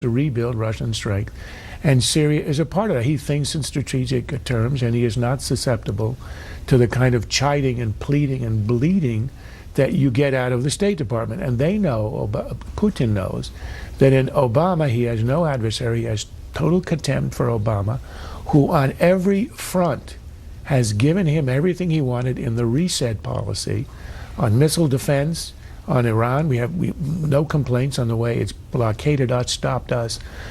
to rebuild Russian strength, and Syria is a part of that. He thinks in strategic terms, and he is not susceptible to the kind of chiding and pleading and bleeding that you get out of the State Department. And they know, Putin knows, that in Obama he has no adversary. He has total contempt for Obama, who on every front has given him everything he wanted in the reset policy on missile defense. On Iran, we have no complaints on the way it's blockaded us,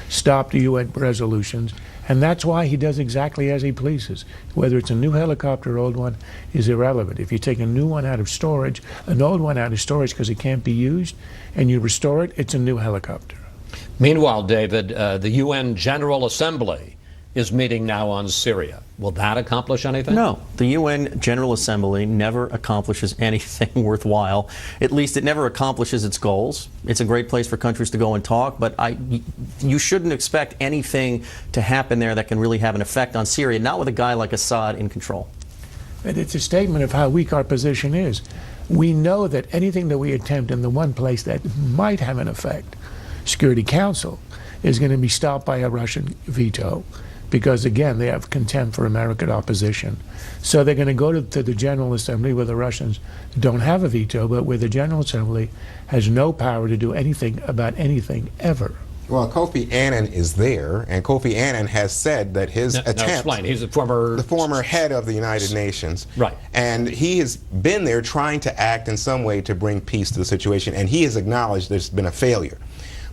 stopped the UN resolutions, and that's why he does exactly as he pleases. Whether it's a new helicopter or old one is irrelevant. If you take a new one out of storage, an old one out of storage because it can't be used, and you restore it, it's a new helicopter. Meanwhile, David, the UN General Assembly is meeting now on Syria. Will that accomplish anything? No. The UN General Assembly never accomplishes anything worthwhile. At least it never accomplishes its goals. It's a great place for countries to go and talk, but you shouldn't expect anything to happen there that can really have an effect on Syria, not with a guy like Assad in control. And it's a statement of how weak our position is. We know that anything that we attempt in the one place that might have an effect, Security Council, is going to be stopped by a Russian veto. Because, again, they have contempt for American opposition. So they're going to go to the General Assembly where the Russians don't have a veto, but where the General Assembly has no power to do anything about anything ever. Well, Kofi Annan is there, and Kofi Annan has said that his attempt... explain. He's the former head of the United Nations. Right. And he has been there trying to act in some way to bring peace to the situation, and he has acknowledged there's been a failure.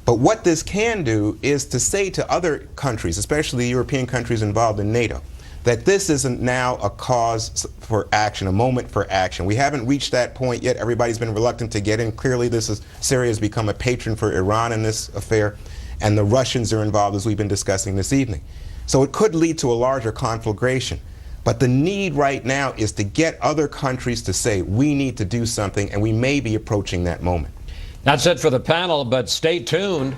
But what this can do is to say to other countries, especially European countries involved in NATO, that this isn't now a cause for action, a moment for action. We haven't reached that point yet. Everybody's been reluctant to get in. Clearly, Syria has become a patron for Iran in this affair, and the Russians are involved, as we've been discussing this evening. So it could lead to a larger conflagration. But the need right now is to get other countries to say, we need to do something, and we may be approaching that moment. That's it for the panel, but stay tuned.